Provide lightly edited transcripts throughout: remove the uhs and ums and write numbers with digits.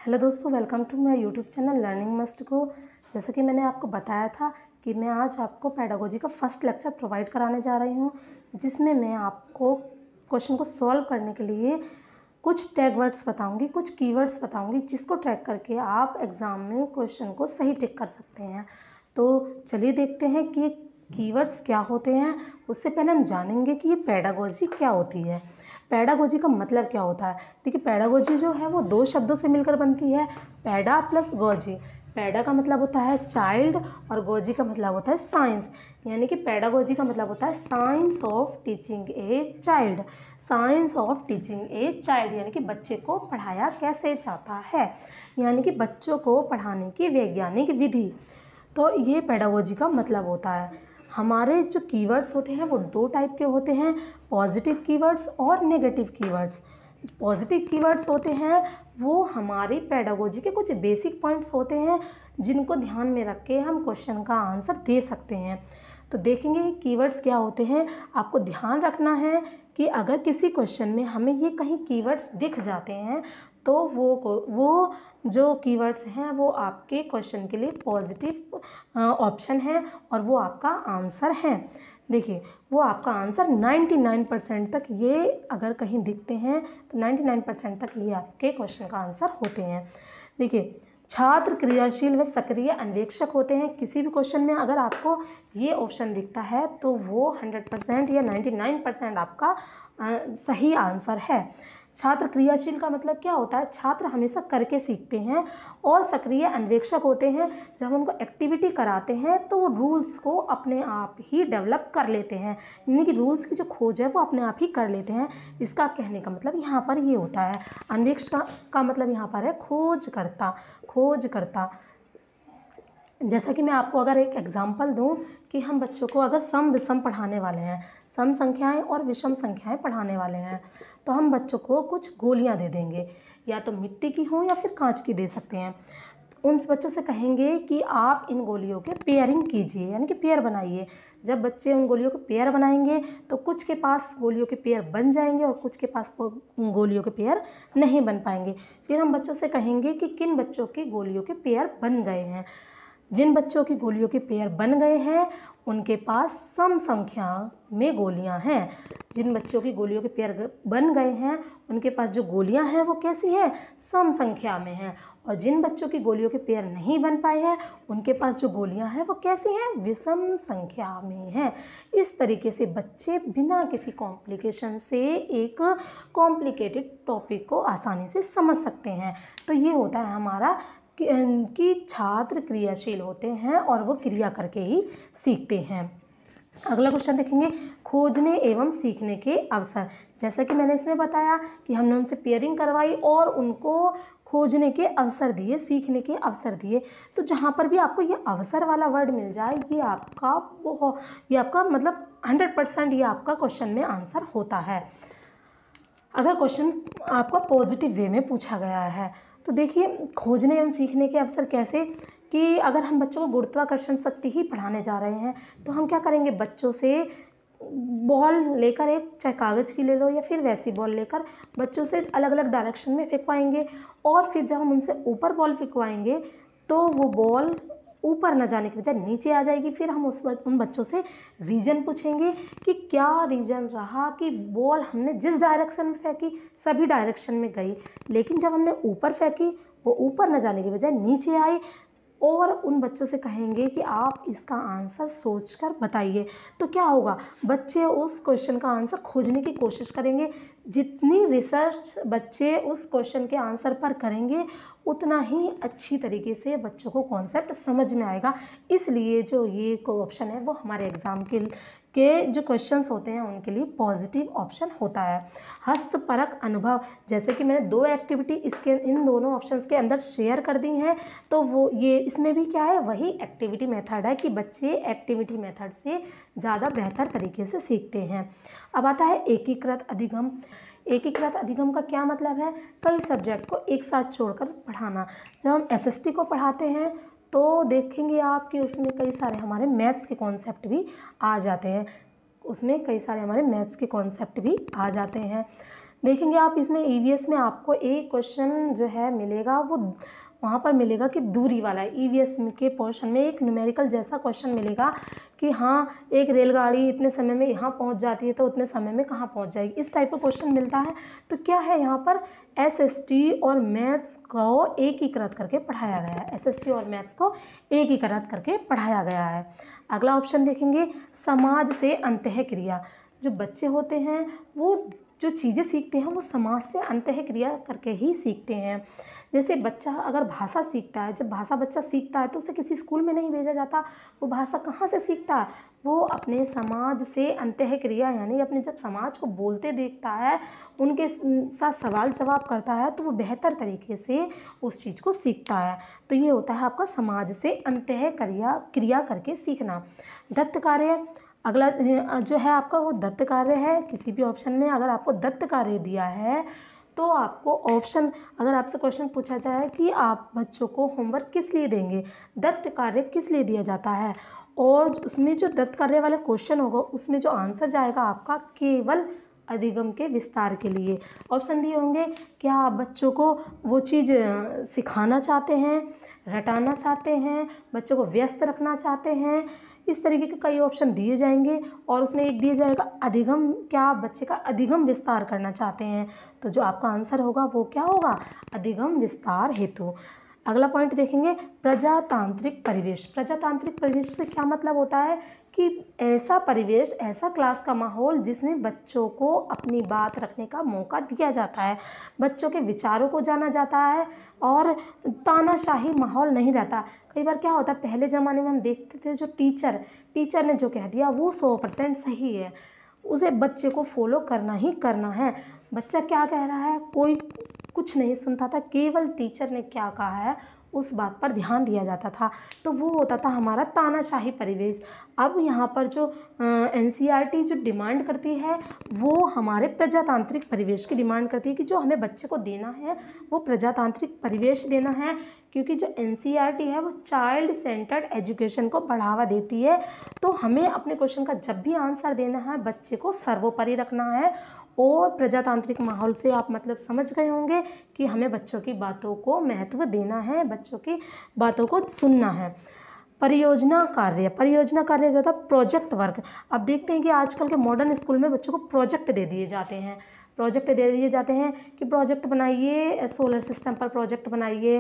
Hello दोस्तों, welcome to my YouTube channel learning must go. जैसा कि मैंने आपको बताया था कि मैं आज आपको पेडागोजी का फर्स्ट लेक्चर प्रोवाइड कराने जा रही हूं, जिसमें मैं आपको क्वेश्चन को सॉल्व करने के लिए कुछ टैग वर्ड्स बताऊंगी, कुछ कीवर्ड्स बताऊंगी, जिसको ट्रैक करके आप एग्ज़ाम में क्वेश्चन को सही टिक कर सकते हैं। तो चलिए देखते हैं कि कीवर्ड्स क्या होते हैं। उससे पहले हम जानेंगे कि ये पेडागोजी क्या होती है। पेडागोजी का मतलब क्या होता है। देखिए, पेडागोजी जो है वो दो शब्दों से मिलकर बनती है, पेडा प्लस गोजी। पेडा का मतलब होता है चाइल्ड और गोजी का मतलब होता है साइंस। यानी कि पेडागोजी का मतलब होता है science of teaching a child. Science of teaching a child यानी कि बच्चे को पढ़ाया कैसे जाता है, यानी कि बच्चों को पढ़ाने की वैज्ञानिक विधि। तो ये पेडागोजी का मतलब होता है। हमारे जो कीवर्ड्स होते हैं वो दो टाइप के होते हैं, पॉजिटिव कीवर्ड्स और नेगेटिव कीवर्ड्स। पॉजिटिव कीवर्ड्स होते हैं वो हमारी पेडागोजी के कुछ बेसिक पॉइंट्स होते हैं, जिनको ध्यान में रख के हम क्वेश्चन का आंसर दे सकते हैं। तो देखेंगे कीवर्ड्स क्या होते हैं। आपको ध्यान रखना है कि अगर किसी क्वेश्चन में हमें ये कहीं कीवर्ड्स दिख जाते हैं तो वो जो कीवर्ड्स हैं वो आपके क्वेश्चन के लिए पॉजिटिव ऑप्शन है और वो आपका आंसर है। देखिए, वो आपका आंसर 99% तक ये अगर कहीं दिखते हैं तो 99% तक ये आपके क्वेश्चन का आंसर होते हैं। देखिए, छात्र क्रियाशील व सक्रिय अन्वेषक होते हैं। किसी भी क्वेश्चन में अगर आपको ये ऑप्शन दिखता है तो वो 100% या 99% आपका सही आंसर है। छात्र क्रियाशील का मतलब क्या होता है, छात्र हमेशा करके सीखते हैं। और सक्रिय अन्वेषक होते हैं, जब उनको एक्टिविटी कराते हैं तो वो रूल्स को अपने आप ही डेवलप कर लेते हैं, यानी कि रूल्स की जो खोज है वो अपने आप ही कर लेते हैं। इसका कहने का मतलब यहाँ पर ये होता है। अन्वेषक का मतलब यहाँ पर है खोजकर्ता। खोजकर्ता जैसा कि मैं आपको अगर एक एग्जांपल दूं कि हम बच्चों को अगर सम विषम पढ़ाने वाले हैं, सम संख्याएं और विषम संख्याएं पढ़ाने वाले हैं, तो हम बच्चों को कुछ गोलियां दे देंगे, या तो मिट्टी की हो या फिर कांच की दे सकते हैं। उन बच्चों से कहेंगे कि आप इन गोलियों के पेयरिंग कीजिए, यानी कि पेयर बनाइए। जब बच्चे उन गोलियों के पेयर बनाएंगे तो कुछ के पास गोलियों के पेयर बन जाएंगे और कुछ के पास गोलियों के पेयर नहीं बन पाएंगे। फिर हम बच्चों से कहेंगे कि किन बच्चों के गोलियों के पेयर बन गए हैं। जिन बच्चों की गोलियों के पेयर बन गए हैं उनके पास सम संख्या में गोलियां हैं। जिन बच्चों की गोलियों के पेयर बन गए हैं उनके पास जो गोलियां हैं वो कैसी हैं, सम संख्या में हैं। और जिन बच्चों की गोलियों के पेयर नहीं बन पाए हैं उनके पास जो गोलियां हैं वो कैसी हैं, विषम संख्या में हैं। इस तरीके से बच्चे बिना किसी कॉम्प्लिकेशन से एक कॉम्प्लिकेटेड टॉपिक को आसानी से समझ सकते हैं। तो ये होता है हमारा कि छात्र क्रियाशील होते हैं और वो क्रिया करके ही सीखते हैं। अगला क्वेश्चन देखेंगे, खोजने एवं सीखने के अवसर। जैसा कि मैंने इसमें बताया कि हमने उनसे पेयरिंग करवाई और उनको खोजने के अवसर दिए, सीखने के अवसर दिए। तो जहाँ पर भी आपको ये अवसर वाला वर्ड मिल जाए ये आपका मतलब 100% ये आपका क्वेश्चन में आंसर होता है। अगर क्वेश्चन आपका पॉजिटिव वे में पूछा गया है तो देखिए, खोजने एवं सीखने के अवसर कैसे कि अगर हम बच्चों को गुरुत्वाकर्षण शक्ति ही पढ़ाने जा रहे हैं तो हम क्या करेंगे, बच्चों से बॉल लेकर, एक चाहे कागज़ की ले लो या फिर वैसी बॉल लेकर बच्चों से अलग अलग डायरेक्शन में फेंकवाएंगे। और फिर जब हम उनसे ऊपर बॉल फेंकवाएंगे तो वो बॉल ऊपर न जाने की बजाय नीचे आ जाएगी। फिर हम उन बच्चों से रीज़न पूछेंगे कि क्या रीज़न रहा कि बॉल हमने जिस डायरेक्शन में फेंकी सभी डायरेक्शन में गई, लेकिन जब हमने ऊपर फेंकी वो ऊपर न जाने की बजाय नीचे आई। और उन बच्चों से कहेंगे कि आप इसका आंसर सोचकर बताइए। तो क्या होगा, बच्चे उस क्वेश्चन का आंसर खोजने की कोशिश करेंगे। जितनी रिसर्च बच्चे उस क्वेश्चन के आंसर पर करेंगे उतना ही अच्छी तरीके से बच्चों को कॉन्सेप्ट समझ में आएगा। इसलिए जो ये ऑप्शन है वो हमारे एग्ज़ाम के जो क्वेश्चंस होते हैं उनके लिए पॉजिटिव ऑप्शन होता है। हस्तपरक अनुभव, जैसे कि मैंने दो एक्टिविटी इन दोनों ऑप्शंस के अंदर शेयर कर दी हैं, तो वो ये इसमें भी क्या है, वही एक्टिविटी मेथड है कि बच्चे एक्टिविटी मेथड से ज़्यादा बेहतर तरीके से सीखते हैं। अब आता है एकीकृत अधिगम। एकीकृत अधिगम का क्या मतलब है, कई सब्जेक्ट को एक साथ छोड़कर पढ़ाना। जब हम एसएसटी को पढ़ाते हैं तो देखेंगे आप कि उसमें कई सारे हमारे मैथ्स के कॉन्सेप्ट भी आ जाते हैं। देखेंगे आप इसमें ईवीएस में आपको एक क्वेश्चन जो है मिलेगा, वो वहाँ पर मिलेगा कि दूरी वाला है। ईवीएस के पोर्शन में एक न्यूमेरिकल जैसा क्वेश्चन मिलेगा कि हाँ एक रेलगाड़ी इतने समय में यहाँ पहुँच जाती है तो उतने समय में कहाँ पहुँच जाएगी, इस टाइप का क्वेश्चन मिलता है। तो क्या है यहाँ पर एसएसटी और मैथ्स को एकीकृत करके पढ़ाया गया है, एसएसटी और मैथ्स को एकीकृत करके पढ़ाया गया है। अगला ऑप्शन देखेंगे, समाज से अंतःक्रिया। जो बच्चे होते हैं वो जो चीज़ें सीखते हैं वो समाज से अंतःक्रिया करके ही सीखते हैं। जैसे बच्चा अगर भाषा सीखता है, जब भाषा बच्चा सीखता है तो उसे किसी स्कूल में नहीं भेजा जाता, वो भाषा कहाँ से सीखता है, वो अपने समाज से अंतःक्रिया यानी अपने जब समाज को बोलते देखता है, उनके साथ सवाल जवाब करता है तो वो बेहतर तरीके से उस चीज़ को सीखता है। तो ये होता है आपका समाज से अंतःक्रिया करके सीखना। दत्त कार्य, अगला जो है आपका वो दत्त कार्य है। किसी भी ऑप्शन में अगर आपको दत्त कार्य दिया है तो आपको ऑप्शन, अगर आपसे क्वेश्चन पूछा जाए कि आप बच्चों को होमवर्क किस लिए देंगे, दत्त कार्य किस लिए दिया जाता है, और उसमें जो दत्त कार्य वाला क्वेश्चन होगा उसमें जो आंसर जाएगा आपका केवल अधिगम के विस्तार के लिए। ऑप्शन दिए होंगे, क्या आप बच्चों को वो चीज़ सिखाना चाहते हैं, रटाना चाहते हैं, बच्चों को व्यस्त रखना चाहते हैं, इस तरीके के कई ऑप्शन दिए जाएंगे। और उसमें एक दिया जाएगा अधिगम, क्या आप बच्चे का अधिगम विस्तार करना चाहते हैं, तो जो आपका आंसर होगा वो क्या होगा, अधिगम विस्तार हेतु। अगला पॉइंट देखेंगे, प्रजातांत्रिक परिवेश। प्रजातांत्रिक परिवेश से क्या मतलब होता है कि ऐसा परिवेश, ऐसा क्लास का माहौल जिसमें बच्चों को अपनी बात रखने का मौका दिया जाता है, बच्चों के विचारों को जाना जाता है और तानाशाही माहौल नहीं रहता। कई बार क्या होता है, पहले ज़माने में हम देखते थे जो टीचर ने जो कह दिया वो 100% सही है, उसे बच्चे को फॉलो करना ही करना है। बच्चा क्या कह रहा है कोई कुछ नहीं सुनता था, केवल टीचर ने क्या कहा है उस बात पर ध्यान दिया जाता था। तो वो होता था हमारा तानाशाही परिवेश। अब यहाँ पर जो एनसीईआरटी जो डिमांड करती है वो हमारे प्रजातांत्रिक परिवेश की डिमांड करती है कि जो हमें बच्चे को देना है वो प्रजातांत्रिक परिवेश देना है, क्योंकि जो एनसीईआरटी है वो चाइल्ड सेंटर्ड एजुकेशन को बढ़ावा देती है। तो हमें अपने क्वेश्चन का जब भी आंसर देना है बच्चे को सर्वोपरि रखना है। और प्रजातांत्रिक माहौल से आप मतलब समझ गए होंगे कि हमें बच्चों की बातों को महत्व देना है, बच्चों की बातों को सुनना है। परियोजना कार्य क्या होता है, प्रोजेक्ट वर्क। अब देखते हैं कि आजकल के मॉडर्न स्कूल में बच्चों को प्रोजेक्ट दे दिए जाते हैं, कि प्रोजेक्ट बनाइए, सोलर सिस्टम पर प्रोजेक्ट बनाइए,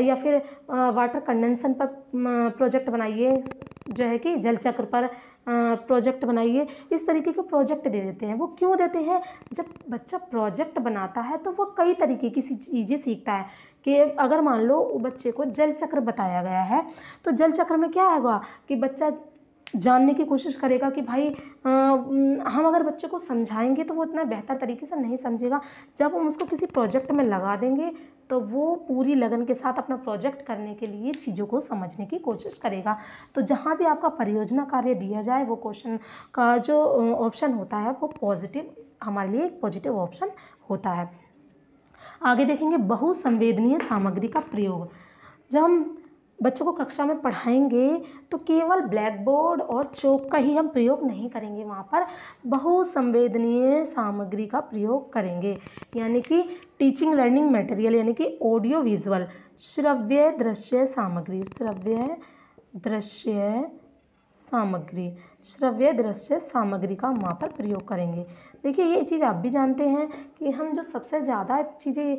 या फिर वाटर कंडेंसन पर प्रोजेक्ट बनाइए, जो है कि जल चक्र पर प्रोजेक्ट बनाइए। इस तरीके के प्रोजेक्ट दे देते हैं। वो क्यों देते हैं, जब बच्चा प्रोजेक्ट बनाता है तो वो कई तरीके की चीज़ें सीखता है। कि अगर मान लो बच्चे को जल चक्र बताया गया है तो जल चक्र में क्या होगा कि बच्चा जानने की कोशिश करेगा कि भाई हम अगर बच्चे को समझाएंगे तो वो इतना बेहतर तरीके से नहीं समझेगा। जब हम उसको किसी प्रोजेक्ट में लगा देंगे तो वो पूरी लगन के साथ अपना प्रोजेक्ट करने के लिए चीज़ों को समझने की कोशिश करेगा। तो जहाँ भी आपका परियोजना कार्य दिया जाए वो क्वेश्चन का जो ऑप्शन होता है वो पॉजिटिव, हमारे लिए एक पॉजिटिव ऑप्शन होता है। आगे देखेंगे, बहुसंवेदनीय सामग्री का प्रयोग। जब हम बच्चों को कक्षा में पढ़ाएंगे तो केवल ब्लैक बोर्ड और चौक का ही हम प्रयोग नहीं करेंगे, वहाँ पर बहुसंवेदनीय सामग्री का प्रयोग करेंगे। यानी कि टीचिंग लर्निंग मटेरियल, यानी कि ऑडियो विजुअल, श्रव्य दृश्य सामग्री, श्रव्य दृश्य सामग्री का वहाँ पर प्रयोग करेंगे। देखिए ये चीज़ आप भी जानते हैं कि हम जो सबसे ज़्यादा चीज़ें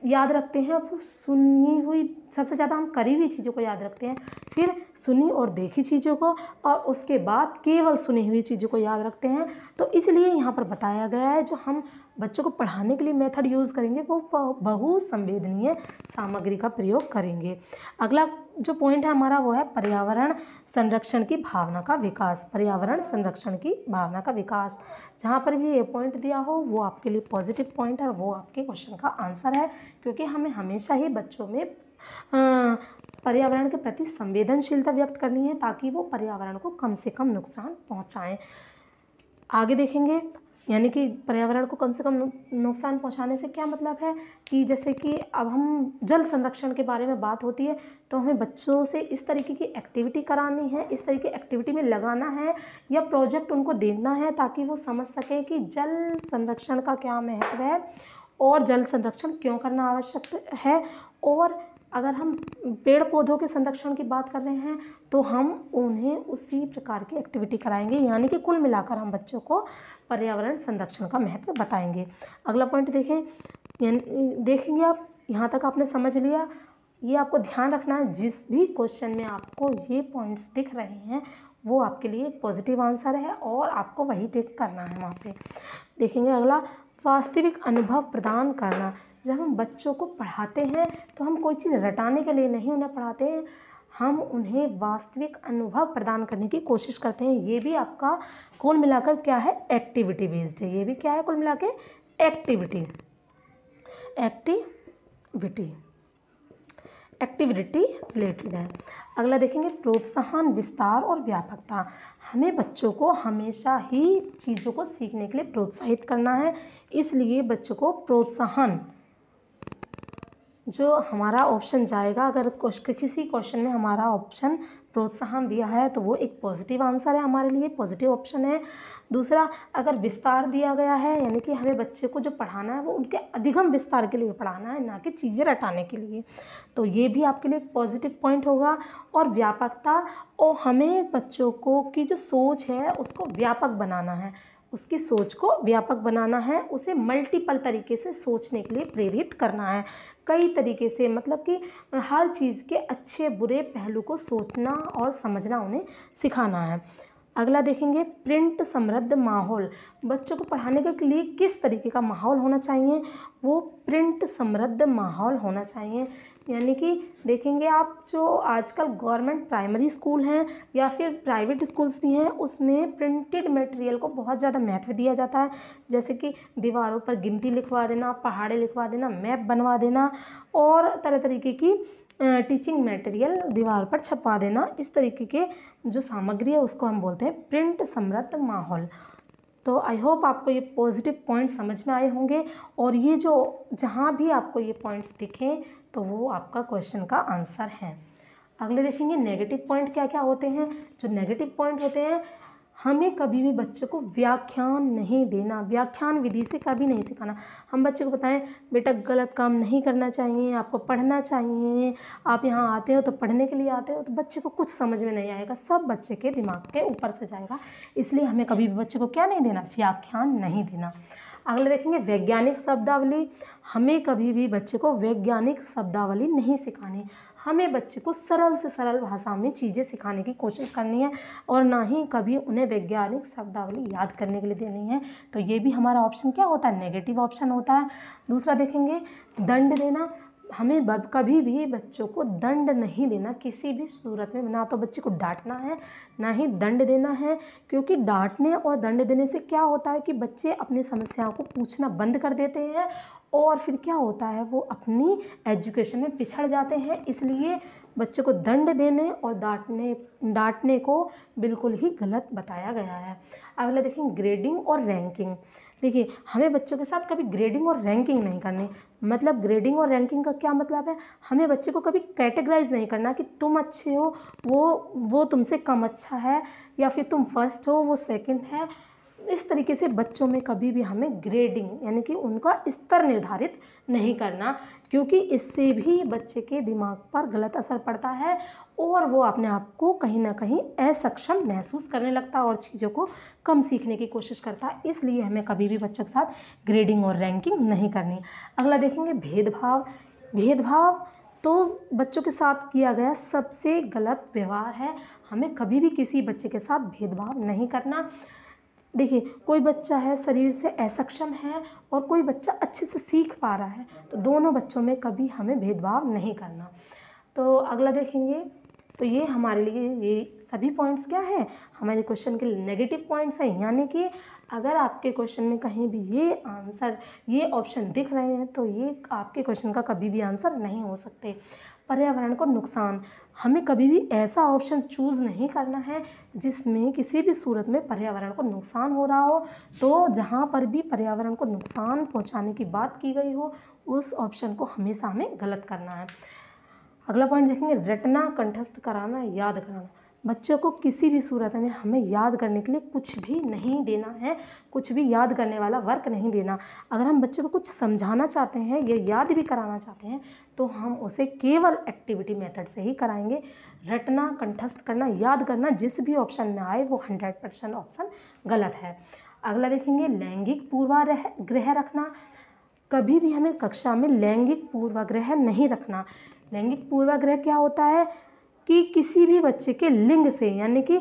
याद रखते हैं वो सुनी हुई, सबसे ज़्यादा हम करी हुई चीज़ों को याद रखते हैं, फिर सुनी और देखी चीज़ों को, और उसके बाद केवल सुनी हुई चीज़ों को याद रखते हैं। तो इसलिए यहाँ पर बताया गया है जो हम बच्चों को पढ़ाने के लिए मेथड यूज़ करेंगे वो बहुसंवेदनीय सामग्री का प्रयोग करेंगे। अगला जो पॉइंट है हमारा वो है पर्यावरण संरक्षण की भावना का विकास। पर्यावरण संरक्षण की भावना का विकास, जहाँ पर भी ये पॉइंट दिया हो वो आपके लिए पॉजिटिव पॉइंट है और वो आपके क्वेश्चन का आंसर है, क्योंकि हमें हमेशा ही बच्चों में पर्यावरण के प्रति संवेदनशीलता व्यक्त करनी है ताकि वो पर्यावरण को कम से कम नुकसान पहुँचाएँ। आगे देखेंगे, यानी कि पर्यावरण को कम से कम नुकसान पहुंचाने से क्या मतलब है कि जैसे कि अब हम जल संरक्षण के बारे में बात होती है तो हमें बच्चों से इस तरीके की एक्टिविटी करानी है, इस तरीके की एक्टिविटी में लगाना है या प्रोजेक्ट उनको देना है ताकि वो समझ सकें कि जल संरक्षण का क्या महत्व है और जल संरक्षण क्यों करना आवश्यक है। और अगर हम पेड़ पौधों के संरक्षण की बात कर रहे हैं तो हम उन्हें उसी प्रकार की एक्टिविटी कराएंगे, यानी कि कुल मिलाकर हम बच्चों को पर्यावरण संरक्षण का महत्व बताएंगे। अगला पॉइंट देखेंगे आप, यहाँ तक आपने समझ लिया। ये आपको ध्यान रखना है, जिस भी क्वेश्चन में आपको ये पॉइंट्स दिख रहे हैं वो आपके लिए एक पॉजिटिव आंसर है और आपको वही टिक करना है वहाँ पे। देखेंगे अगला, वास्तविक अनुभव प्रदान करना। जब हम बच्चों को पढ़ाते हैं तो हम कोई चीज़ रटाने के लिए नहीं उन्हें पढ़ाते हैं, हम उन्हें वास्तविक अनुभव प्रदान करने की कोशिश करते हैं। ये भी आपका कुल मिलाकर क्या है, एक्टिविटी बेस्ड है। ये भी क्या है, कुल मिला के एक्टिविटी रिलेटेड है। अगला देखेंगे, प्रोत्साहन, विस्तार और व्यापकता। हमें बच्चों को हमेशा ही चीज़ों को सीखने के लिए प्रोत्साहित करना है, इसलिए बच्चों को प्रोत्साहन, जो हमारा ऑप्शन जाएगा, अगर किसी क्वेश्चन में हमारा ऑप्शन प्रोत्साहन दिया है तो वो एक पॉजिटिव आंसर है, हमारे लिए पॉजिटिव ऑप्शन है। दूसरा, अगर विस्तार दिया गया है, यानी कि हमें बच्चे को जो पढ़ाना है वो उनके अधिगम विस्तार के लिए पढ़ाना है, ना कि चीज़ें रटाने के लिए, तो ये भी आपके लिए एक पॉजिटिव पॉइंट होगा। और व्यापकता, और हमें बच्चों को की जो सोच है उसको व्यापक बनाना है, उसकी सोच को व्यापक बनाना है, उसे मल्टीपल तरीके से सोचने के लिए प्रेरित करना है, कई तरीके से, मतलब कि हर चीज़ के अच्छे बुरे पहलू को सोचना और समझना उन्हें सिखाना है। अगला देखेंगे, प्रिंट समृद्ध माहौल। बच्चों को पढ़ाने के लिए किस तरीके का माहौल होना चाहिए, वो प्रिंट समृद्ध माहौल होना चाहिए। यानी कि देखेंगे आप, जो आजकल गवर्नमेंट प्राइमरी स्कूल हैं या फिर प्राइवेट स्कूल्स भी हैं, उसमें प्रिंटेड मटेरियल को बहुत ज़्यादा महत्व दिया जाता है, जैसे कि दीवारों पर गिनती लिखवा देना, पहाड़े लिखवा देना, मैप बनवा देना और तरह तरीके की टीचिंग मटेरियल दीवार पर छपवा देना। इस तरीके के जो सामग्री है उसको हम बोलते हैं प्रिंट समृद्ध माहौल। तो आई होप आपको ये पॉजिटिव पॉइंट समझ में आए होंगे, और ये जो जहाँ भी आपको ये पॉइंट्स दिखें तो वो आपका क्वेश्चन का आंसर है। अगले देखेंगे, नेगेटिव पॉइंट क्या क्या होते हैं। जो नेगेटिव पॉइंट होते हैं, हमें कभी भी बच्चों को व्याख्यान नहीं देना, व्याख्यान विधि से कभी नहीं सिखाना। हम बच्चे को बताएं, बेटा गलत काम नहीं करना चाहिए, आपको पढ़ना चाहिए, आप यहाँ आते हो तो पढ़ने के लिए आते हो, तो बच्चे को कुछ समझ में नहीं आएगा, सब बच्चे के दिमाग के ऊपर से जाएगा। इसलिए हमें कभी भी बच्चे को क्या नहीं देना, व्याख्यान नहीं देना। अगले देखेंगे, वैज्ञानिक शब्दावली। हमें कभी भी बच्चे को वैज्ञानिक शब्दावली नहीं सिखानी, हमें बच्चे को सरल से सरल भाषा में चीज़ें सिखाने की कोशिश करनी है, और ना ही कभी उन्हें वैज्ञानिक शब्दावली याद करने के लिए देनी है। तो ये भी हमारा ऑप्शन क्या होता है, नेगेटिव ऑप्शन होता है। दूसरा देखेंगे, दंड देना। हमें कभी भी बच्चों को दंड नहीं देना किसी भी सूरत में, ना तो बच्चे को डांटना है ना ही दंड देना है, क्योंकि डांटने और दंड देने से क्या होता है कि बच्चे अपनी समस्याओं को पूछना बंद कर देते हैं और फिर क्या होता है, वो अपनी एजुकेशन में पिछड़ जाते हैं। इसलिए बच्चे को दंड देने और डांटने को बिल्कुल ही गलत बताया गया है। अगला देखें, ग्रेडिंग और रैंकिंग। देखिए, हमें बच्चों के साथ कभी ग्रेडिंग और रैंकिंग नहीं करनी। मतलब ग्रेडिंग और रैंकिंग का क्या मतलब है, हमें बच्चे को कभी कैटेगराइज नहीं करना कि तुम अच्छे हो, वो तुमसे कम अच्छा है, या फिर तुम फर्स्ट हो वो सेकंड है। इस तरीके से बच्चों में कभी भी हमें ग्रेडिंग यानी कि उनका स्तर निर्धारित नहीं करना, क्योंकि इससे भी बच्चे के दिमाग पर गलत असर पड़ता है और वो अपने आप को कहीं ना कहीं असक्षम महसूस करने लगता है और चीज़ों को कम सीखने की कोशिश करता है। इसलिए हमें कभी भी बच्चों के साथ ग्रेडिंग और रैंकिंग नहीं करनी। अगला देखेंगे, भेदभाव तो बच्चों के साथ किया गया सबसे गलत व्यवहार है। हमें कभी भी किसी बच्चे के साथ भेदभाव नहीं करना। देखिए, कोई बच्चा है शरीर से असक्षम है और कोई बच्चा अच्छे से सीख पा रहा है, तो दोनों बच्चों में कभी हमें भेदभाव नहीं करना। तो अगला देखेंगे, तो ये हमारे लिए ये सभी पॉइंट्स क्या है, हमारे क्वेश्चन के नेगेटिव पॉइंट्स हैं। यानी कि अगर आपके क्वेश्चन में कहीं भी ये ऑप्शन दिख रहे हैं तो ये आपके क्वेश्चन का कभी भी आंसर नहीं हो सकते। पर्यावरण को नुकसान, हमें कभी भी ऐसा ऑप्शन चूज़ नहीं करना है जिसमें किसी भी सूरत में पर्यावरण को नुकसान हो रहा हो। तो जहाँ पर भी पर्यावरण को नुकसान पहुँचाने की बात की गई हो उस ऑप्शन को हमेशा हमें गलत करना है। अगला पॉइंट देखेंगे, रटना, कंठस्थ कराना, याद कराना। बच्चों को किसी भी सूरत में हमें याद करने के लिए कुछ भी नहीं देना है, कुछ भी याद करने वाला वर्क नहीं देना। अगर हम बच्चे को कुछ समझाना चाहते हैं या याद भी कराना चाहते हैं तो हम उसे केवल एक्टिविटी मेथड से ही कराएंगे। रटना, कंठस्थ करना, याद करना जिस भी ऑप्शन में आए वो 100% ऑप्शन गलत है। अगला देखेंगे, लैंगिक पूर्वाग्रह रखना। कभी भी हमें कक्षा में लैंगिक पूर्वाग्रह नहीं रखना। लैंगिक पूर्वाग्रह क्या होता है कि किसी भी बच्चे के लिंग से, यानी कि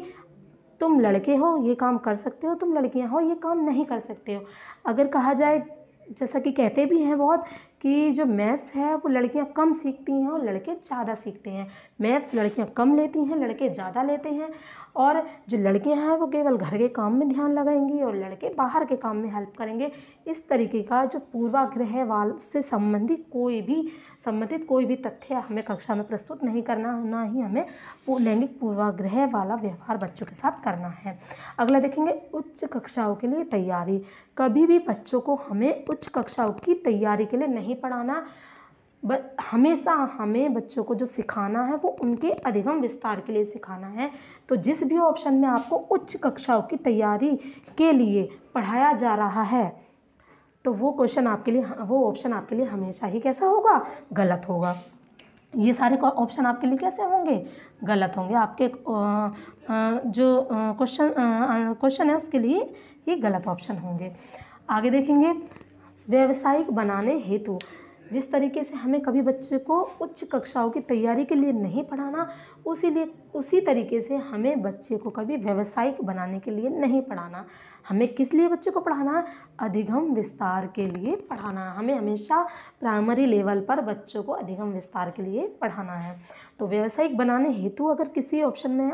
तुम लड़के हो ये काम कर सकते हो, तुम लड़कियां हो ये काम नहीं कर सकते हो। अगर कहा जाए, जैसा कि कहते भी हैं बहुत, कि जो मैथ्स है वो लड़कियां कम सीखती हैं और लड़के ज़्यादा सीखते हैं, मैथ्स लड़कियां कम लेती हैं, लड़के ज़्यादा लेते हैं, और जो लड़कियां हैं वो केवल घर के काम में ध्यान लगाएंगी और लड़के बाहर के काम में हेल्प करेंगे। इस तरीके का जो पूर्वाग्रह वाल से संबंधित कोई भी तथ्य हमें कक्षा में प्रस्तुत नहीं करना, ना ही हमें लैंगिक पूर्वाग्रह वाला व्यवहार बच्चों के साथ करना है। अगला देखेंगे, उच्च कक्षाओं के लिए तैयारी। कभी भी बच्चों को हमें उच्च कक्षाओं की तैयारी के लिए नहीं पढ़ाना। हमेशा हमें बच्चों को जो सिखाना है वो उनके अधिगम विस्तार के लिए सिखाना है। तो जिस भी ऑप्शन में आपको उच्च कक्षाओं की तैयारी के लिए पढ़ाया जा रहा है तो वो ऑप्शन आपके लिए हमेशा ही कैसा होगा, गलत होगा। ये सारे ऑप्शन आपके लिए कैसे होंगे, गलत होंगे। आपके जो क्वेश्चन है उसके लिए ये गलत ऑप्शन होंगे। आगे देखेंगे, व्यावसायिक बनाने हेतु। जिस तरीके से हमें कभी बच्चे को उच्च कक्षाओं की तैयारी के लिए नहीं पढ़ाना, उसी तरीके से हमें बच्चे को कभी व्यावसायिक बनाने के लिए नहीं पढ़ाना। हमें किस लिए बच्चे को पढ़ाना, अधिगम विस्तार के लिए पढ़ाना। हमें हमेशा प्राइमरी लेवल पर बच्चों को अधिगम विस्तार के लिए पढ़ाना है। तो व्यावसायिक बनाने हेतु अगर किसी ऑप्शन में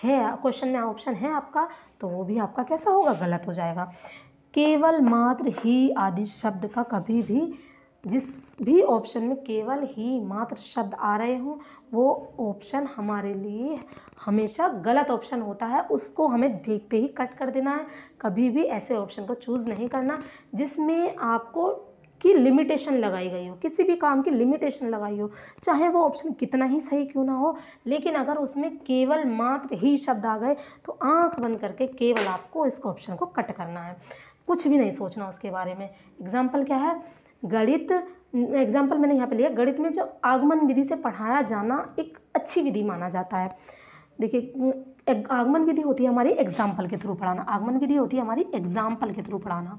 है, क्वेश्चन में ऑप्शन है आपका, तो वो भी आपका कैसा होगा, गलत हो जाएगा। केवल, मात्र, ही आदि शब्द का कभी भी, जिस भी ऑप्शन में केवल, ही, मात्र शब्द आ रहे हों वो ऑप्शन हमारे लिए हमेशा गलत ऑप्शन होता है। उसको हमें देखते ही कट कर देना है। कभी भी ऐसे ऑप्शन को चूज़ नहीं करना जिसमें आपको की लिमिटेशन लगाई गई हो, किसी भी काम की लिमिटेशन लगाई हो, चाहे वो ऑप्शन कितना ही सही क्यों ना हो, लेकिन अगर उसमें केवल, मात्र, ही शब्द आ गए तो आंख बंद करके केवल आपको इस ऑप्शन को कट करना है, कुछ भी नहीं सोचना उसके बारे में। एग्जाम्पल क्या है, गणित, एग्जाम्पल मैंने यहाँ पे लिया, गणित में जो आगमन विधि से पढ़ाया जाना एक अच्छी विधि माना जाता है। देखिए, आगमन विधि होती है हमारी एग्जाम्पल के थ्रू पढ़ाना, आगमन विधि होती है हमारी एग्जाम्पल के थ्रू पढ़ाना,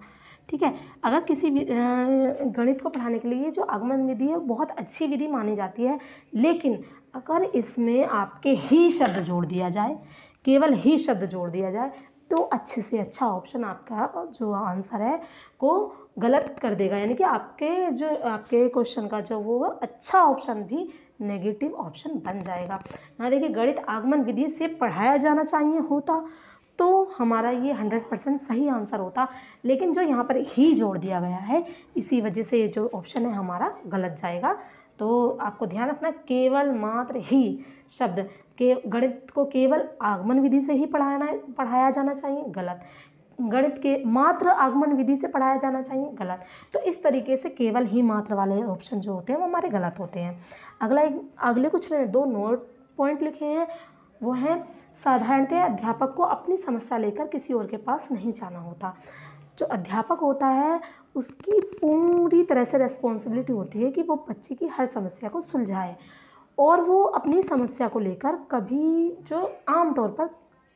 ठीक है। अगर किसी गणित को पढ़ाने के लिए जो आगमन विधि है बहुत अच्छी विधि मानी जाती है, लेकिन अगर इसमें आपके ही शब्द जोड़ दिया जाए, केवल ही शब्द जोड़ दिया जाए तो अच्छे से अच्छा ऑप्शन आपका जो आंसर है को गलत कर देगा, यानी कि आपके क्वेश्चन का जो वो अच्छा ऑप्शन भी नेगेटिव ऑप्शन बन जाएगा। यहाँ देखिए, गणित आगमन विधि से पढ़ाया जाना चाहिए होता तो हमारा ये 100% सही आंसर होता, लेकिन जो यहाँ पर ही जोड़ दिया गया है इसी वजह से ये जो ऑप्शन है हमारा गलत जाएगा। तो आपको ध्यान रखना, केवल, मात्र, ही शब्द के गणित को केवल आगमन विधि से ही पढ़ाया जाना चाहिए, गलत। गणित के मात्र आगमन विधि से पढ़ाया जाना चाहिए, गलत। तो इस तरीके से केवल, ही, मात्र वाले ऑप्शन जो होते हैं वो हमारे गलत होते हैं। अगले कुछ मैंने 2 नोट पॉइंट लिखे हैं, वो है साधारणतः अध्यापक को अपनी समस्या लेकर किसी और के पास नहीं जाना होता। जो अध्यापक होता है उसकी पूरी तरह से रिस्पॉन्सिबिलिटी होती है कि वो बच्चे की हर समस्या को सुलझाए, और वो अपनी समस्या को लेकर कभी जो आमतौर पर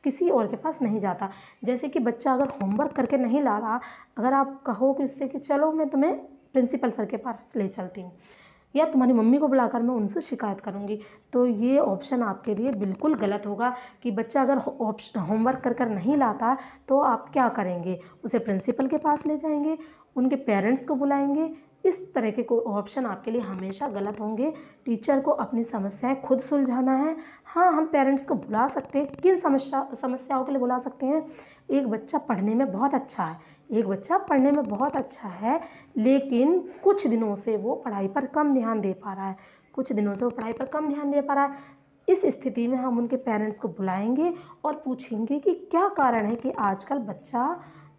किसी और के पास नहीं जाता। जैसे कि बच्चा अगर होमवर्क करके नहीं ला रहा, अगर आप कहो कि उससे कि चलो मैं तुम्हें प्रिंसिपल सर के पास ले चलती हूँ या तुम्हारी मम्मी को बुलाकर मैं उनसे शिकायत करूँगी, तो ये ऑप्शन आपके लिए बिल्कुल गलत होगा कि बच्चा अगर होमवर्क कर नहीं लाता तो आप क्या करेंगे, उसे प्रिंसिपल के पास ले जाएंगे, उनके पेरेंट्स को बुलाएंगे। इस तरह के ऑप्शन आपके लिए हमेशा गलत होंगे। टीचर को अपनी समस्याएं खुद सुलझाना है। हाँ, हम पेरेंट्स को बुला सकते हैं, किन समस्याओं के लिए बुला सकते हैं, एक बच्चा पढ़ने में बहुत अच्छा है लेकिन कुछ दिनों से वो पढ़ाई पर कम ध्यान दे पा रहा है, कुछ दिनों से वो पढ़ाई पर कम ध्यान दे पा रहा है। इस स्थिति में हम उनके पेरेंट्स को बुलाएंगे और पूछेंगे कि क्या कारण है कि आजकल बच्चा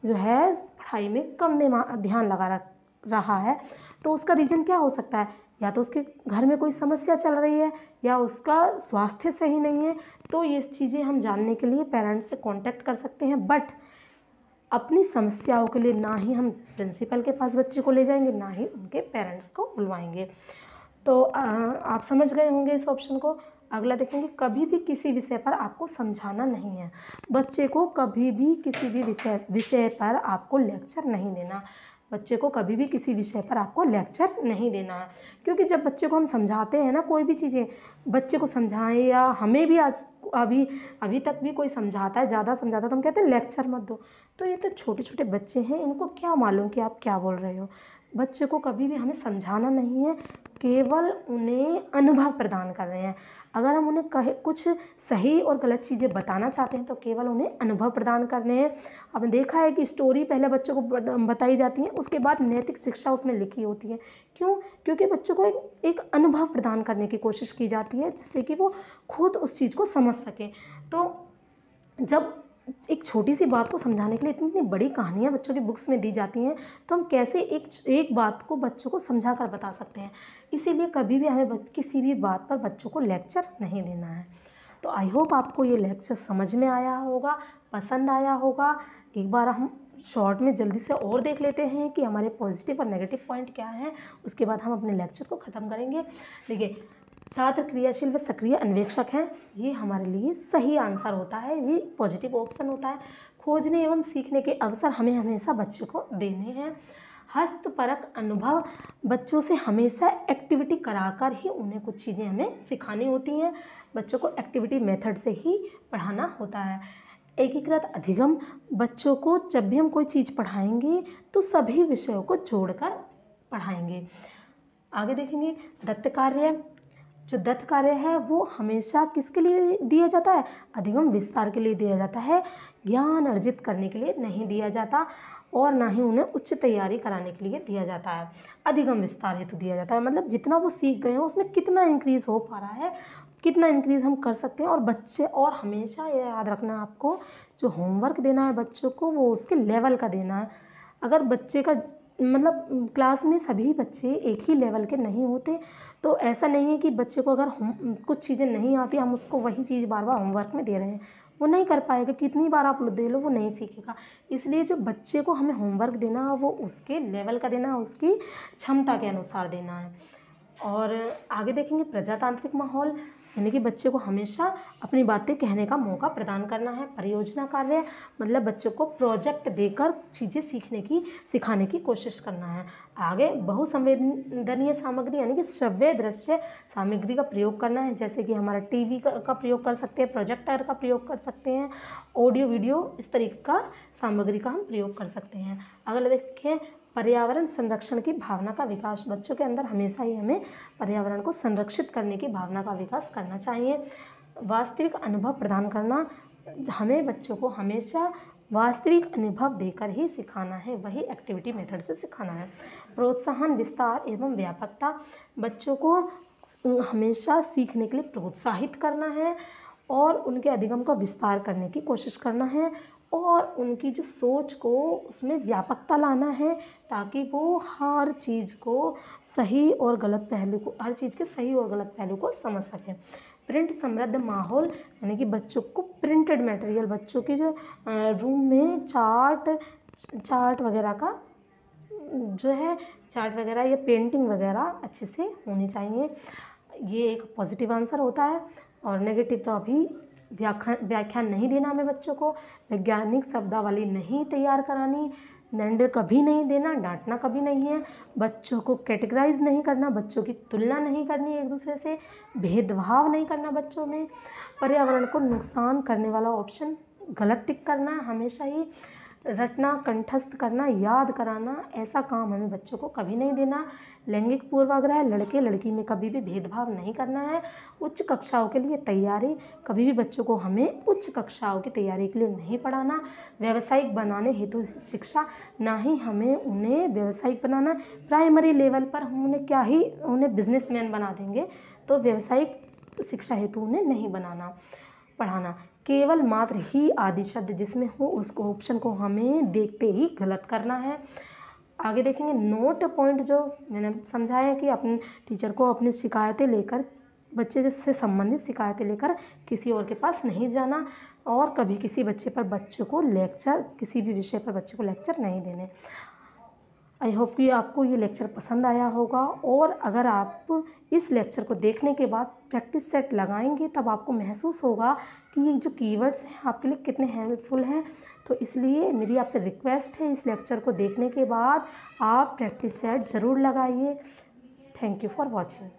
जो है पढ़ाई में कम ध्यान लगा रहा है। तो उसका रीज़न क्या हो सकता है, या तो उसके घर में कोई समस्या चल रही है या उसका स्वास्थ्य सही नहीं है। तो ये चीज़ें हम जानने के लिए पेरेंट्स से कांटेक्ट कर सकते हैं, बट अपनी समस्याओं के लिए ना ही हम प्रिंसिपल के पास बच्चे को ले जाएंगे, ना ही उनके पेरेंट्स को बुलवाएंगे। तो आप समझ गए होंगे इस ऑप्शन को। अगला देखेंगे, कभी भी किसी विषय पर आपको समझाना नहीं है। बच्चे को कभी भी किसी भी विषय पर आपको लेक्चर नहीं देना। बच्चे को कभी भी किसी विषय पर आपको लेक्चर नहीं देना है, क्योंकि जब बच्चे को हम समझाते हैं ना, कोई भी चीज़ें बच्चे को समझाएं या हमें भी अभी तक भी कोई समझाता है, ज़्यादा समझाता है तो हम कहते हैं लेक्चर मत दो। तो ये तो छोटे छोटे बच्चे हैं, इनको क्या मालूम कि आप क्या बोल रहे हो। बच्चे को कभी भी हमें समझाना नहीं है, केवल उन्हें अनुभव प्रदान कर रहे हैं। अगर हम उन्हें कुछ सही और गलत चीज़ें बताना चाहते हैं तो केवल उन्हें अनुभव प्रदान करने हैं। आपने देखा है कि स्टोरी पहले बच्चों को बताई जाती है, उसके बाद नैतिक शिक्षा उसमें लिखी होती है। क्यों? क्योंकि बच्चों को एक अनुभव प्रदान करने की कोशिश की जाती है, जिससे कि वो खुद उस चीज़ को समझ सकें। तो जब एक छोटी सी बात को समझाने के लिए इतनी इतनी बड़ी कहानियाँ बच्चों की बुक्स में दी जाती हैं, तो हम कैसे एक बात को बच्चों को समझा कर बता सकते हैं। इसीलिए कभी भी हमें किसी भी बात पर बच्चों को लेक्चर नहीं देना है। तो आई होप आपको ये लेक्चर समझ में आया होगा, पसंद आया होगा। एक बार हम शॉर्ट में जल्दी से और देख लेते हैं कि हमारे पॉजिटिव और नेगेटिव पॉइंट क्या हैं, उसके बाद हम अपने लेक्चर को ख़त्म करेंगे। देखिए, छात्र क्रियाशील व सक्रिय अन्वेषक हैं, ये हमारे लिए सही आंसर होता है, ये पॉजिटिव ऑप्शन होता है। खोजने एवं सीखने के अवसर हमें हमेशा बच्चों को देने हैं। हस्तपरक अनुभव, बच्चों से हमेशा एक्टिविटी कराकर ही उन्हें कुछ चीज़ें हमें सिखानी होती हैं। बच्चों को एक्टिविटी मेथड से ही पढ़ाना होता है। एकीकृत अधिगम, बच्चों को जब भी हम कोई चीज़ पढ़ाएंगे तो सभी विषयों को जोड़कर पढ़ाएंगे। आगे देखेंगे, दत्त कार्य। जो दत्त कार्य है वो हमेशा किसके लिए दिया जाता है? अधिगम विस्तार के लिए दिया जाता है, ज्ञान अर्जित करने के लिए नहीं दिया जाता, और ना ही उन्हें उच्च तैयारी कराने के लिए दिया जाता है। अधिगम विस्तार हेतु दिया जाता है, मतलब जितना वो सीख गए हैं उसमें कितना इंक्रीज़ हो पा रहा है, कितना इंक्रीज़ हम कर सकते हैं। और हमेशा ये याद रखना है आपको, जो होमवर्क देना है बच्चों को वो उसके लेवल का देना है। अगर बच्चे का मतलब क्लास में सभी बच्चे एक ही लेवल के नहीं होते, तो ऐसा नहीं है कि बच्चे को अगर कुछ चीज़ें नहीं आती, हम उसको वही चीज़ बार बार होमवर्क में दे रहे हैं, वो नहीं कर पाएगा। कितनी बार आप दे लो वो नहीं सीखेगा। इसलिए जो बच्चे को हमें होमवर्क देना है वो उसके लेवल का देना है, उसकी क्षमता के अनुसार देना है। और आगे देखेंगे, प्रजातांत्रिक माहौल, यानी कि बच्चे को हमेशा अपनी बातें कहने का मौका प्रदान करना है। परियोजना कार्य, मतलब बच्चों को प्रोजेक्ट देकर चीज़ें सिखाने की कोशिश करना है। आगे, बहुसंवेदनीय सामग्री, यानी कि श्रव्य दृश्य सामग्री का प्रयोग करना है, जैसे कि हमारा टीवी का प्रयोग कर सकते हैं, प्रोजेक्टर का प्रयोग कर सकते हैं, ऑडियो वीडियो, इस तरीके का सामग्री का हम प्रयोग कर सकते हैं। अगला देखें, पर्यावरण संरक्षण की भावना का विकास, बच्चों के अंदर हमेशा ही हमें पर्यावरण को संरक्षित करने की भावना का विकास करना चाहिए। वास्तविक अनुभव प्रदान करना, हमें बच्चों को हमेशा वास्तविक अनुभव देकर ही सिखाना है, वही एक्टिविटी मेथड से सिखाना है। प्रोत्साहन, विस्तार एवं व्यापकता, बच्चों को हमेशा सीखने के लिए प्रोत्साहित करना है और उनके अधिगम का विस्तार करने की कोशिश करना है, और उनकी जो सोच को उसमें व्यापकता लाना है, ताकि वो हर चीज़ को सही और गलत पहलू को, हर चीज़ के सही और गलत पहलू को समझ सकें। प्रिंट समृद्ध माहौल, यानी कि बच्चों को प्रिंटेड मटेरियल, बच्चों की जो रूम में चार्ट वगैरह का जो है, चार्ट वगैरह या पेंटिंग वगैरह अच्छे से होनी चाहिए। ये एक पॉजिटिव आंसर होता है। और नेगेटिव तो अभी व्याख्यान नहीं देना हमें बच्चों को, वैज्ञानिक शब्दावली नहीं तैयार करानी, दंड कभी नहीं देना, डांटना कभी नहीं है, बच्चों को कैटेगराइज नहीं करना, बच्चों की तुलना नहीं करनी एक दूसरे से, भेदभाव नहीं करना बच्चों में, पर्यावरण को नुकसान करने वाला ऑप्शन गलत टिक करना हमेशा ही, रटना, कंठस्थ करना, याद कराना, ऐसा काम हमें बच्चों को कभी नहीं देना। लैंगिक पूर्वाग्रह, लड़के लड़की में कभी भी भेदभाव नहीं करना है। उच्च कक्षाओं के लिए तैयारी, कभी भी बच्चों को हमें उच्च कक्षाओं की तैयारी के लिए नहीं पढ़ाना। व्यावसायिक बनाने हेतु शिक्षा, ना ही हमें उन्हें व्यावसायिक बनाना। प्राइमरी लेवल पर हम उन्हें क्या ही उन्हें बिजनेसमैन बना देंगे, तो व्यावसायिक शिक्षा हेतु उन्हें नहीं पढ़ाना। केवल मात्र ही आदि शब्द जिसमें हो उसको ऑप्शन को हमें देखते ही गलत करना है। आगे देखेंगे नोट पॉइंट, जो मैंने समझाया कि अपने टीचर को अपनी शिकायतें लेकर, बच्चे से संबंधित शिकायतें लेकर किसी और के पास नहीं जाना, और कभी किसी बच्चे पर बच्चे को लेक्चर, किसी भी विषय पर बच्चे को लेक्चर नहीं देने। आई होप कि आपको ये लेक्चर पसंद आया होगा, और अगर आप इस लेक्चर को देखने के बाद प्रैक्टिस सेट लगाएंगे तब आपको महसूस होगा कि ये जो कीवर्ड्स हैं आपके लिए कितने हेल्पफुल हैं। तो इसलिए मेरी आपसे रिक्वेस्ट है, इस लेक्चर को देखने के बाद आप प्रैक्टिस सेट ज़रूर लगाइए। Thank you for watching.